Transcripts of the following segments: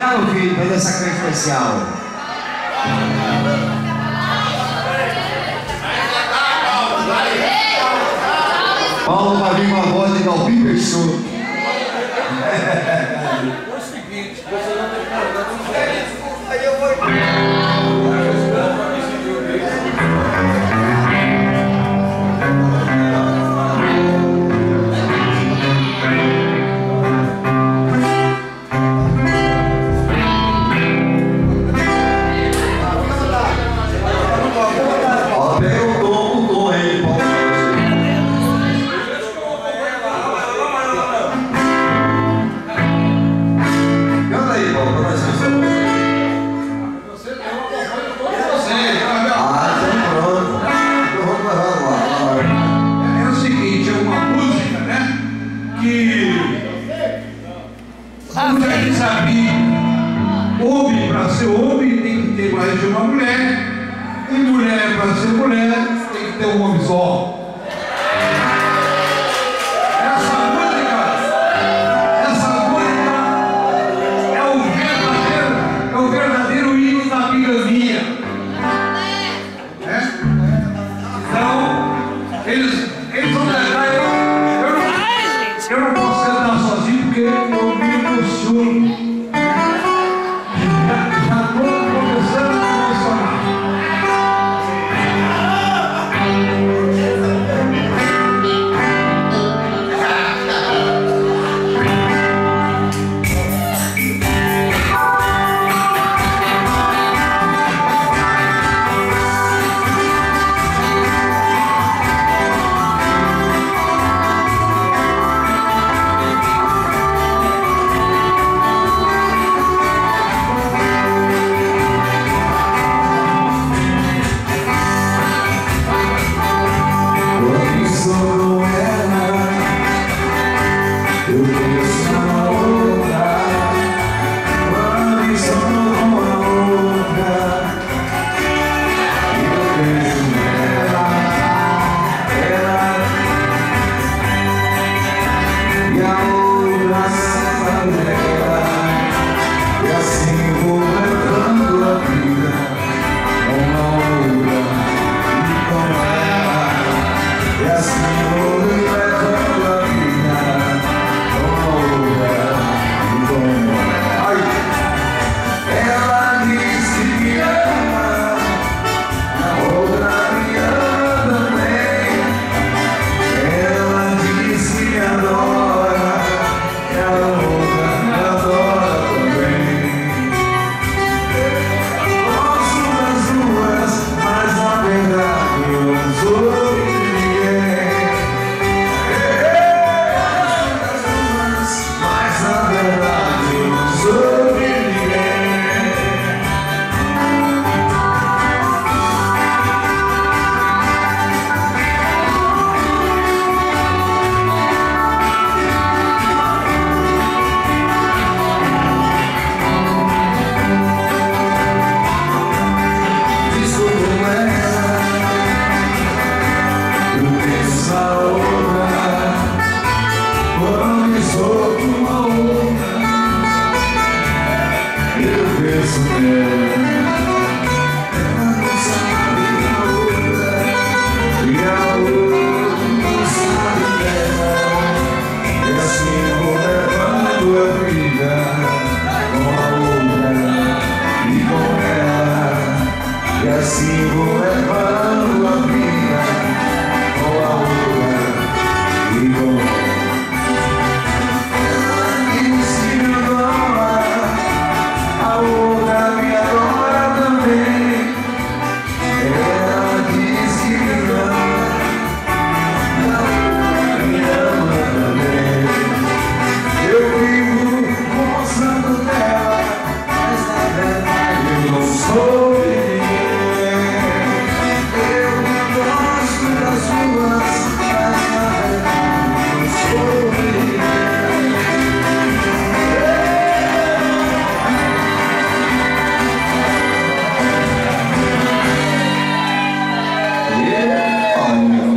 Meu filho, faz essa canha especial. Paulo vai vir com a voz de Galpim Peixoto. É o seguinte, você não tem nada. Aí eu vou. Homem para ser homem tem que ter mais de uma mulher, e mulher para ser mulher tem que ter um homem só. Essa música é o verdadeiro hino da bigamia. Então, eles vão cantar. Eu não posso cantar sozinho porque eu me emociono.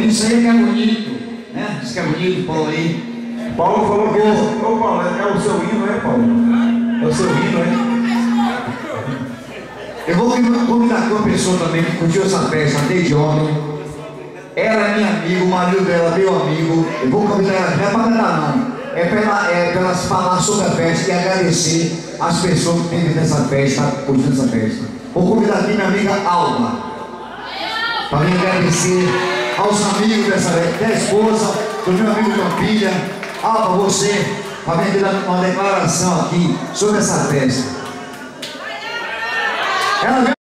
Isso aí que é bonito, né? Isso que é bonito, Paulo aí. Paulo falou que é o seu hino, né, Paulo? É o seu hino, né? Eu vou convidar aqui uma pessoa também que curtiu essa festa desde ontem. Ela é minha amiga, o marido dela é meu amigo. Eu vou convidar ela, não é para cantar não. É para elas falar sobre a festa e agradecer as pessoas que têm vindo nessa festa, curtindo essa festa. Vou convidar aqui minha amiga Alba, para me agradecer aos amigos da esposa, do meu amigo Campilha. Alba, você, para me dar uma declaração aqui sobre essa festa. Ela